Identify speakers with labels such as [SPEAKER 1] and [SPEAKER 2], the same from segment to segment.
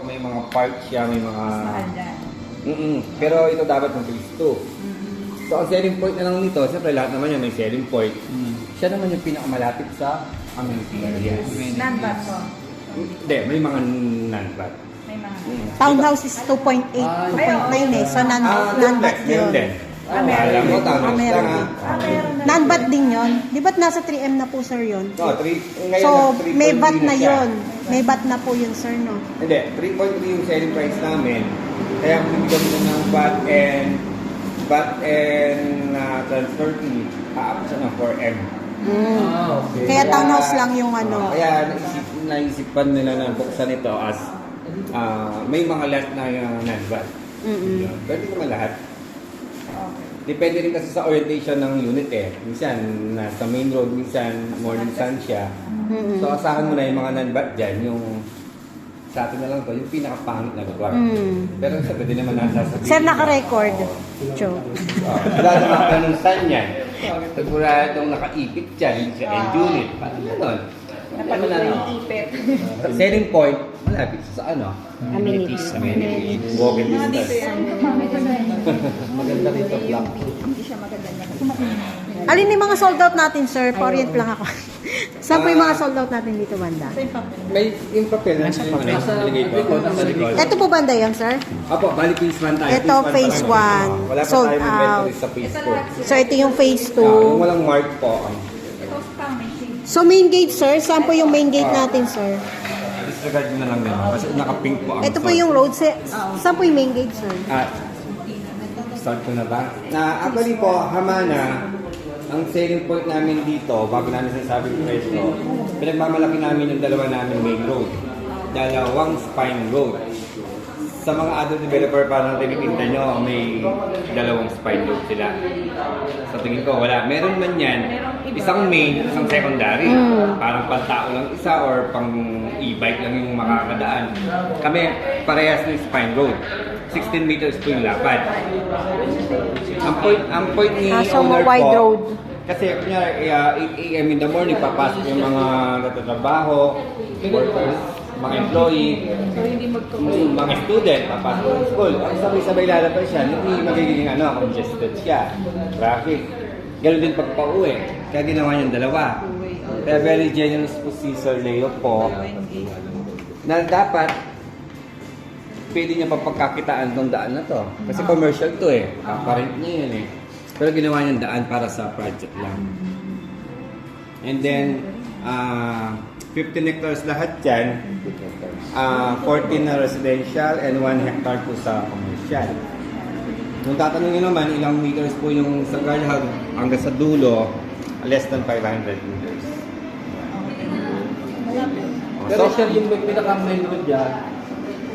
[SPEAKER 1] May mga parts siya, may mga...
[SPEAKER 2] Mahal dyan.
[SPEAKER 1] Pero ito dapat ng phase 2. So ang selling point na lang nito, siyempre lahat naman yan may selling point. Siya naman yung pinakamalapit sa amenity areas.
[SPEAKER 2] Non-bat to.
[SPEAKER 1] Hindi, may mga non-bat.
[SPEAKER 2] May mga...
[SPEAKER 3] Townhouse is 2.8, 2.9 eh. So, non-bat
[SPEAKER 1] Meron
[SPEAKER 3] yun.
[SPEAKER 1] din.
[SPEAKER 2] meron
[SPEAKER 1] Alam mo,
[SPEAKER 2] din.
[SPEAKER 1] townhouse
[SPEAKER 3] meron
[SPEAKER 1] lang
[SPEAKER 2] meron na.
[SPEAKER 3] Non-bat din yun. Di ba't nasa 3M na po, sir, yun?
[SPEAKER 1] Ngayon,
[SPEAKER 3] So,
[SPEAKER 1] nag- 3.3
[SPEAKER 3] may bat na
[SPEAKER 1] siya.
[SPEAKER 3] yun. May bat na po yun, sir, no?
[SPEAKER 1] Hindi, 3.3 yung selling price namin. Kaya bibigyan mo ng bat and transfer fee, aabot siya ng 4M.
[SPEAKER 3] Okay. Kaya townhouse lang yung ano.
[SPEAKER 1] Kaya naisipan nila na buksan ito as may mga lot na non-bat. Pwede naman lahat. Depende rin kasi sa orientation ng unit eh. Minsan, nasa main road, minsan morning sun siya. So, asahan mo na yung mga non-bat dyan, yung sa atin na lang to, yung pinaka-pangit na lugar. Pero sa pwede naman nasasabihin.
[SPEAKER 3] Sir, naka-record. Joe.
[SPEAKER 1] Wala naman ganun sun yan. Siguradong nakaipit dyan, hindi siya end unit. Parang gano'n.
[SPEAKER 2] Napagod yung ipit.
[SPEAKER 1] Selling point, malapit sa ano?
[SPEAKER 3] Amenities.
[SPEAKER 1] Walking
[SPEAKER 2] Mga dito
[SPEAKER 1] distance.
[SPEAKER 2] yan.
[SPEAKER 1] Maganda rito, black.
[SPEAKER 2] Hindi siya maganda na.
[SPEAKER 3] Alin yung mga sold out natin, sir? Pa-orient lang ako. Saan po yung mga sold out natin dito, banda?
[SPEAKER 2] Ito yung papel.
[SPEAKER 1] May yung papel na siya yung nilagay ko. Nasa likod.
[SPEAKER 3] Ito po banda yan, sir?
[SPEAKER 1] Apo, bali phase 1 tayo.
[SPEAKER 3] Ito, phase
[SPEAKER 1] pa lang.
[SPEAKER 3] 1.
[SPEAKER 1] Wala pa
[SPEAKER 3] Sold
[SPEAKER 1] tayo inventory
[SPEAKER 3] out.
[SPEAKER 1] sa phase
[SPEAKER 2] Ito
[SPEAKER 1] 2.
[SPEAKER 2] lahat.
[SPEAKER 3] So, ito yung phase
[SPEAKER 1] Yung
[SPEAKER 3] 2.
[SPEAKER 1] walang mark po.
[SPEAKER 2] Ito sa may shade.
[SPEAKER 3] So, main gate, sir? Saan po yung main gate natin, sir?
[SPEAKER 1] Disregard nyo na lang yun. Kasi naka-pink po ang
[SPEAKER 3] Ito po
[SPEAKER 1] sold.
[SPEAKER 3] yung road. Saan po yung main gate, sir?
[SPEAKER 1] Start ko na ba? Actually po, Hamana, ang selling point namin dito, bago namin sinasabi yung presyo, pinagmamalaki namin yung dalawa namin main road. Dalawang spine road. Sa mga other developer, parang tinitinda nyo, may dalawang spine road sila. Sa tingin ko, wala. Meron man yan, isang main, isang secondary. Parang pantao lang isa or pang e-bike lang yung makakadaan. Kami, parehas ng spine road. 16 meters po yung lapad. Ang point ni
[SPEAKER 3] So,
[SPEAKER 1] owner
[SPEAKER 3] wide
[SPEAKER 1] po,
[SPEAKER 3] road.
[SPEAKER 1] kasi kunyari, 8 a.m. in the morning, papasok yung mga natatrabaho, workers, mga employee,
[SPEAKER 2] So, hindi magtuloy.
[SPEAKER 1] mga student, papasok ng school. Ang sabay-sabay lalabas siya, hindi magiging congested siya. Traffic. Ganun din pag pauwi. Kaya ginawa niyang dalawa. Kaya very generous po si Sir Leo po na dapat pwede niya papagkakitaan tong daan na to. Kasi commercial to eh. Kaparent niya yun eh. Pero ginawa niyang daan para sa project lang. And then, 15 hectares lahat yan. 14 na residential and 1 hectare po sa commercial. Kung tatanungin naman, ilang meters po yung sa guardhog hanggang sa dulo, less than 500 meters.
[SPEAKER 4] Pero sir, yung pinaka-main road dyan,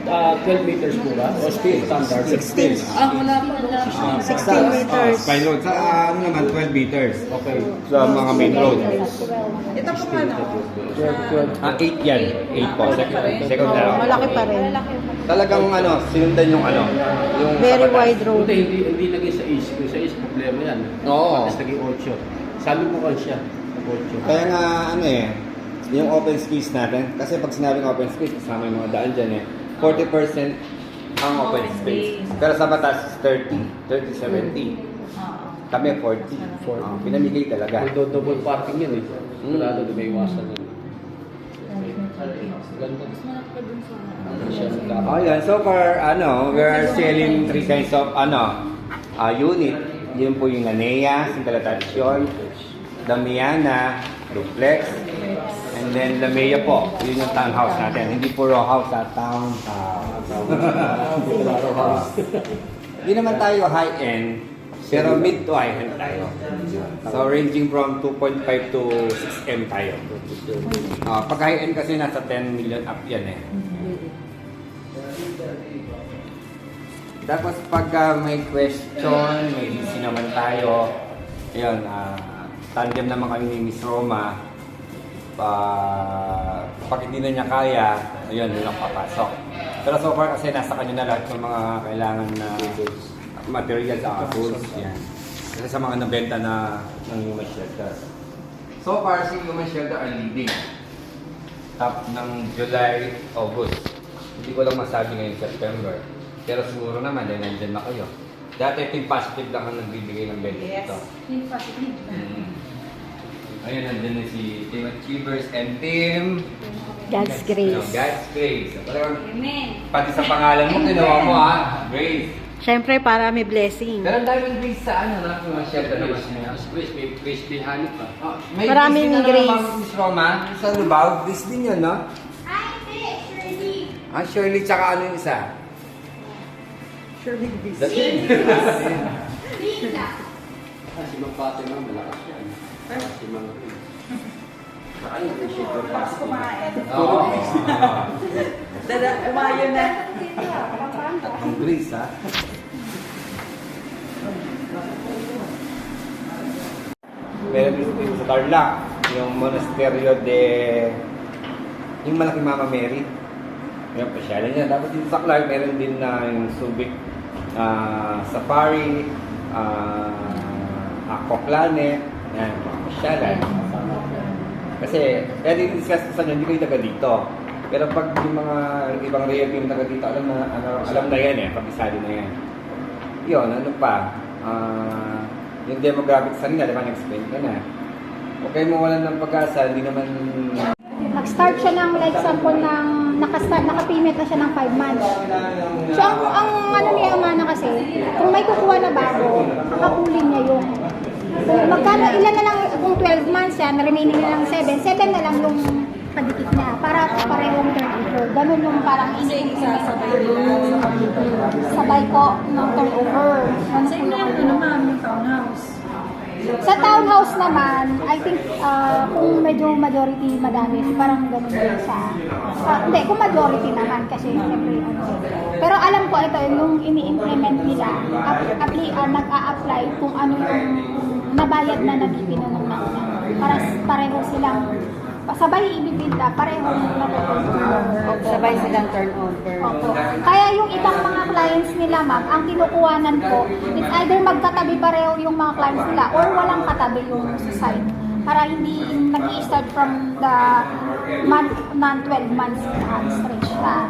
[SPEAKER 4] 12 meters po ba? O speed standard?
[SPEAKER 3] 16.
[SPEAKER 4] Wala pa.
[SPEAKER 3] 16 meters.
[SPEAKER 1] Spine road. Sa ano naman, 12 meters.
[SPEAKER 4] Okay.
[SPEAKER 1] Sa mga main road.
[SPEAKER 2] Ito po ano?
[SPEAKER 1] 8 yan. 8 po. Second
[SPEAKER 3] Oh,
[SPEAKER 1] round.
[SPEAKER 3] malaki pa rin.
[SPEAKER 1] Talagang sinundan yung yung
[SPEAKER 3] Very
[SPEAKER 1] sa batas.
[SPEAKER 3] wide road.
[SPEAKER 4] Hindi naging sa east. Kung sa east, problema yan.
[SPEAKER 1] Oo.
[SPEAKER 4] Tapos naging 8. Sabi ko kan siya, 8.
[SPEAKER 1] Kaya nga, yung open space natin, kasi pag sinabing open space, kasama yung mga daan dyan 40% ang open space. Pero sa batas, 30-70. Kami 40. Pinamigay talaga.
[SPEAKER 4] Kung double parking yan eh. Sigurado na may iwasan yan. Ganda.
[SPEAKER 1] Oh, yan. So far, we are selling 3 kinds of, unit. Yun po yung Lanea, Single Tradisyon, Damiana, Duplex, and then Lamea po. Yun yung townhouse natin. Hindi po row house, townhouse. Hindi naman tayo high-end, pero mid to high-end tayo. So ranging from 2.5 to 6M tayo. Pag high-end kasi nasa 10 million up yan Tapos pag may question, may DC naman tayo. Ayun, tandem naman kami ni Miss Roma. Pag hindi na niya kaya, ayun, yun ang papasok. Pero so far kasi nasa kanya na lahat ng mga kailangan na materials, tools, yan. Kasi sa mga nabenta na ng human shelter. So far, si human shelter are leading. Top ng July, August. Hindi ko lang masabi ngayong September. Pero siguro naman, dahil nandyan na kayo. Dati Team Positive lang ang nagbibigay ng benefit ito.
[SPEAKER 2] Team positive.
[SPEAKER 1] Ayun, nandun na si Team Achievers and Team...
[SPEAKER 3] God's grace.
[SPEAKER 1] God's Grace. Talagang,
[SPEAKER 2] Amen.
[SPEAKER 1] pati sa pangalan mo, ginawa mo ha, Grace.
[SPEAKER 3] Siyempre, para may blessing.
[SPEAKER 1] Pero ang daming Grace sa ano, na mga shelter naman.
[SPEAKER 4] Grace, may Grace behind it pa.
[SPEAKER 1] May
[SPEAKER 3] Maraming
[SPEAKER 1] Grace din
[SPEAKER 3] Grace.
[SPEAKER 1] na naman, Miss Roma. Sa Lubao, Grace din yun, no?
[SPEAKER 2] Ay, hindi. Shirley.
[SPEAKER 1] Ah, Shirley, tsaka ano yung isa?
[SPEAKER 2] Shirley
[SPEAKER 1] That's it.
[SPEAKER 2] Lisa.
[SPEAKER 4] Si Mang Fatima, malakas yan. Si Mang Ano yung super fast?
[SPEAKER 2] Kumain.
[SPEAKER 1] Oo.
[SPEAKER 2] Umayo na.
[SPEAKER 1] Ang Grace, ha? Meron din sa Tarlac, yung Monasterio de... Yung malaking Mama Mary. Yung pasyalan niya. Tapos dito sa Clark, meron din na yung Subic Safari, Aqua Planet, yan, mga pasyalan. Kasi, kaya din-discuss ko sa inyo, hindi ko yung taga dito. Pero pag yung mga ibang realty yung taga dito, alam na yan eh, kabisado na yan. Yun, ano pa, yung demographics sa nila, diba, nag-explain ka na. Huwag kayo mawalan ng pag-asa, hindi naman...
[SPEAKER 5] Nag-start siya ng like sample ng nakapayment na siya ng 5 months. So ang ano niya Amana kasi, kung may kukuha na bago, kakakulin niya yung kung magkano ilan na lang kung 12 months yan, remaining na lang 7 na lang yung kadikit niya para parehong turnover. Ganun yung parang ini-implement. Sabay ko ng turnover. Ano po yung
[SPEAKER 2] Ano ma'am yung townhouse?
[SPEAKER 5] sa townhouse naman, I think kung medyo majority madami, parang ganun din sa... hindi, kung majority naman kasi siyempre ano. Pero alam ko ito, yung ini-implement nila, nag-a-apply kung ano yung nabayad na nagipino ng nauna. Para pareho silang... Sabay ibibinda, parehong natutulungan.
[SPEAKER 3] Sabay silang turnover.
[SPEAKER 5] Opo. Kaya yung ibang mga clients nila, ma'am, ang kinukuhanan ko, it's either magkatabi pareho yung mga clients nila or walang katabi yung sa side. Para hindi nag-i-start from the month, 12 months stretch na.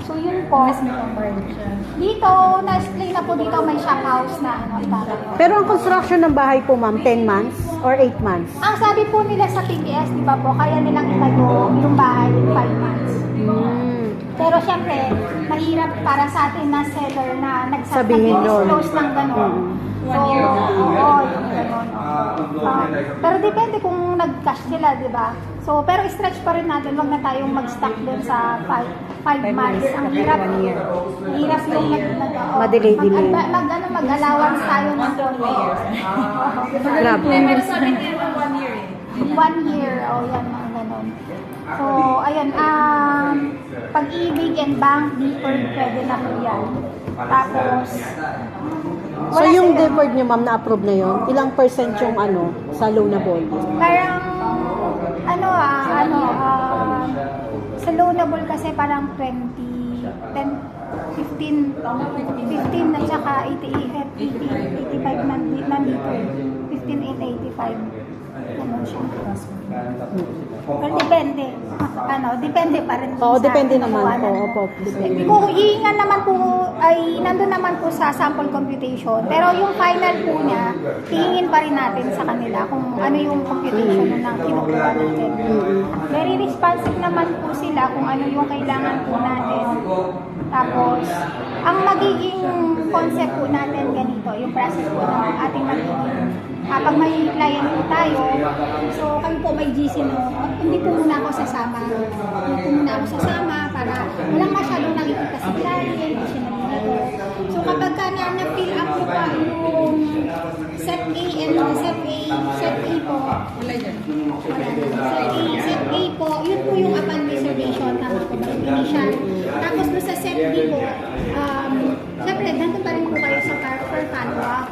[SPEAKER 5] So yun po. Dito, na-explain na po dito may shop house na ano, itatag.
[SPEAKER 3] Pero ang construction ng bahay po, ma'am, 10 months or 8 months?
[SPEAKER 5] Ang sabi po nila sa TPS, di ba po, kaya nilang itayo yung bahay in 5 months. Pero syempre, mahirap para sa atin na seller na
[SPEAKER 3] Sabihin nun.
[SPEAKER 5] nag-disclose ng gano'n. So, oo, yung gano'n. Pero depende kung nag-cash sila, di ba? So, pero stretch pa rin natin, wag na tayong mag-stock dun sa 5 months. Ang hirap, hirap yung
[SPEAKER 3] Madelay-delay.
[SPEAKER 5] mag-allowance tayo ng 4 years.
[SPEAKER 3] Grabe.
[SPEAKER 2] Pero sabi niya na 1 year eh.
[SPEAKER 5] 1 year, o yan, mga ganon. So, ayun, pag-ibig and bank, deferred, pwede na po yan. Tapos,
[SPEAKER 3] So yung deferred nyo, ma'am, na-approve na yon, ilang percent yung ano, sa loanable?
[SPEAKER 5] parang, sa loanable kasi parang 15 at saka 85 nandito. 15,885. Ano siya? Pero depende. Depende pa rin.
[SPEAKER 3] Oo,
[SPEAKER 5] sa
[SPEAKER 3] depende naman po.
[SPEAKER 5] kakuhanan mo.
[SPEAKER 3] Opo, depende.
[SPEAKER 5] Kung hihingan naman po, ay nandun naman po sa sample computation. Pero yung final po niya, hihingin pa rin natin sa kanila kung ano yung computation ng kinukuha natin. Very responsive naman po sila kung ano yung kailangan po natin. Tapos, ang magiging concept po natin ganito, yung process po ng ating magiging kapag may client po tayo, so kami po may GC hindi po muna ako sasama. Hindi po muna ako sasama para walang masyadong nakikita si client, hindi siya nalilito. So kapag ka na-fill up mo pa yung set A and set A po, set A po, yun po yung upon reservation, tama po ba? Initial. Tapos doon sa set B po, syempre, nandun pa rin po kayo sa for follow-up.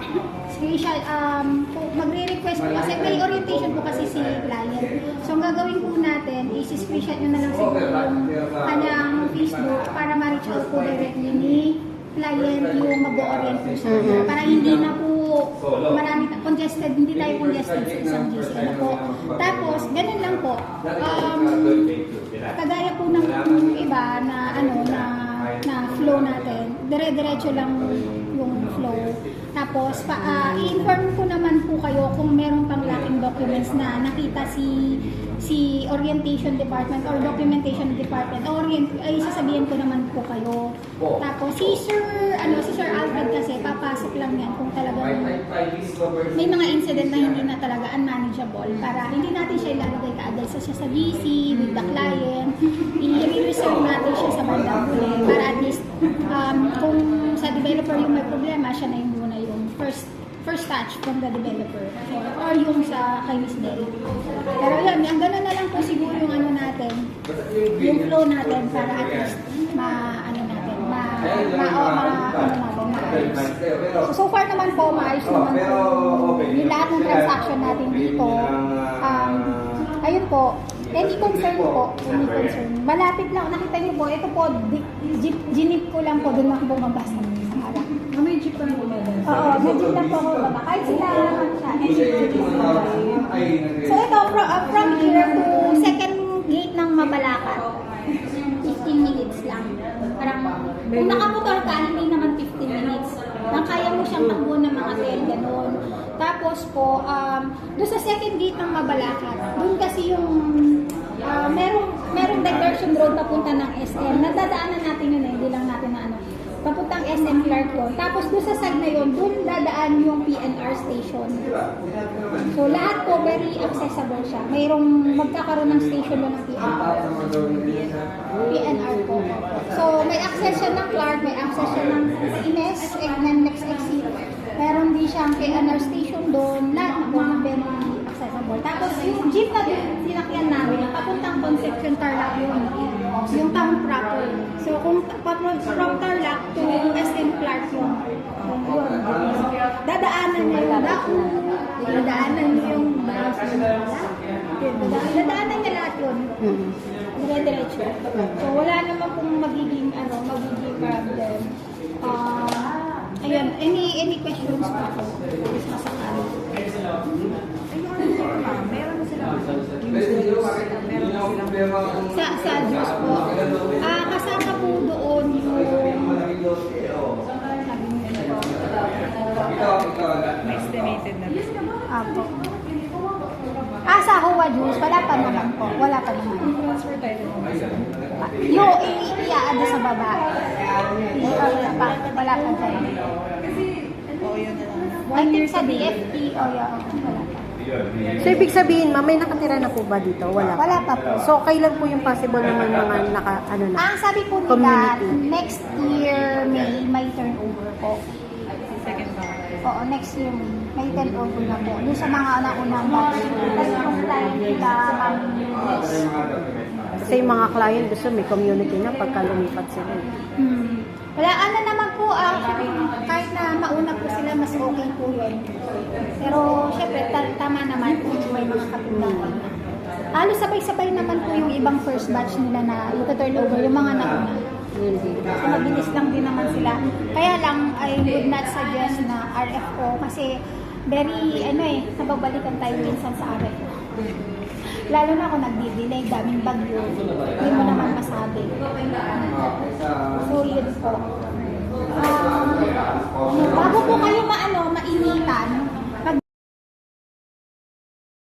[SPEAKER 5] Special, magre-request po kasi may orientation po kasi si client. So, ang gagawin po natin is screenshot nyo na lang siguro yung kanyang Facebook para ma-reach out po directly ni client yung mag-orient po sa kanya. Para hindi na po marami congested, hindi tayo congested sa isang GC. Ano po. Tapos, ganun lang po. Kagaya po ng iba na na flow natin, dire-diretso lang yung flow. Tapos, i-inform ko naman po kayo kung meron pang lacking documents na nakita si orientation department or documentation department. Ay sasabihin ko naman po kayo. Tapos, si Sir Alfred kasi, papasok lang yan kung talagang may mga incident na hindi na talaga unmanageable para hindi natin siya ilalagay kaagad sa GC with the client. I-reserve natin siya sa bandang huli para at least kung sa developer yung may problema, siya na yung muna yung first touch from the developer or yung sa kay Miss Del. Pero yun, ang gano'n na lang po siguro yung yung flow natin para at least maayos. So far naman po, maayos naman po yung lahat ng transaction natin dito. Ayun po, any concern po, any concern. Malapit lang, nakita niyo po, ito po, ginip ko lang po, doon ako bumabas sa harap.
[SPEAKER 2] May jeep pa na bumabas.
[SPEAKER 5] Oo, may jeep lang po ako baba. Kahit sila, so ito, from here to second gate ng Mabalacat, 15 minutes lang. Parang, kung nakamotor ka, hindi naman 15 minutes. Nang kaya mo siyang takbo ng mga 10, gano'n. Tapos po, doon sa second gate ng Mabalacat, doon kasi yung merong diversion road papunta ng SM. Nadadaanan natin yun hindi lang natin na papuntang SM Clark yun. Tapos doon sa side na yun, doon dadaan yung PNR station. So lahat po very accessible siya. Mayroong magkakaroon ng station doon ng PNR po. So may access siya ng Clark, may access siya ng Ines, Egnan, next exit. Meron din siyang PNR station doon. Lahat na po ng very accessible. Tapos yung jeep na sinakyan namin, papuntang Concepcion Tarlac yun. Yung town proper. So kung from Tarlac to SM Clark yun. Dadaanan niya yung Daku, dadaanan niya yung dadaanan niya lahat yun. Dire-diretso. So wala naman kung magiging problem. Ayun, any questions pa po?
[SPEAKER 2] Meron na sila.
[SPEAKER 5] Sa juice po. Kasama po doon yung
[SPEAKER 2] Estimated na.
[SPEAKER 5] Apo. Sa Huwa juice, wala pa naman po. Wala pa naman.
[SPEAKER 2] Transfer tayo ng
[SPEAKER 5] Yung i-add sa baba. Wala pa tayo. I think sa DFT o wala pa.
[SPEAKER 3] So, ibig sabihin, ma'am, may nakatira na po ba dito? Wala pa.
[SPEAKER 5] Wala pa po.
[SPEAKER 3] So, kailan po yung possible naman mga
[SPEAKER 5] Ang sabi po nila,
[SPEAKER 3] community?
[SPEAKER 5] next year may turnover po.
[SPEAKER 2] second bar.
[SPEAKER 5] Oo, next year may turnover na po. Yung sa mga naunang batch. Kasi yung client nila,
[SPEAKER 3] Kasi yung mga client gusto may community na pagka lumipat sila.
[SPEAKER 5] Wala, naman po, kahit na mauna po sila, mas okay po yun. Pero, syempre, tama naman kung may mga kapitbahay. Halos sabay-sabay naman po yung ibang first batch nila na turnover, yung mga nauna. So, mabilis lang din naman sila. Kaya lang, I would not suggest na RFO kasi very, nababalikan tayo minsan sa RFO. Lalo na kung nagdi-delay, daming bagyo, hindi mo naman masabi. So, yun po. Bago po kayo mainitan,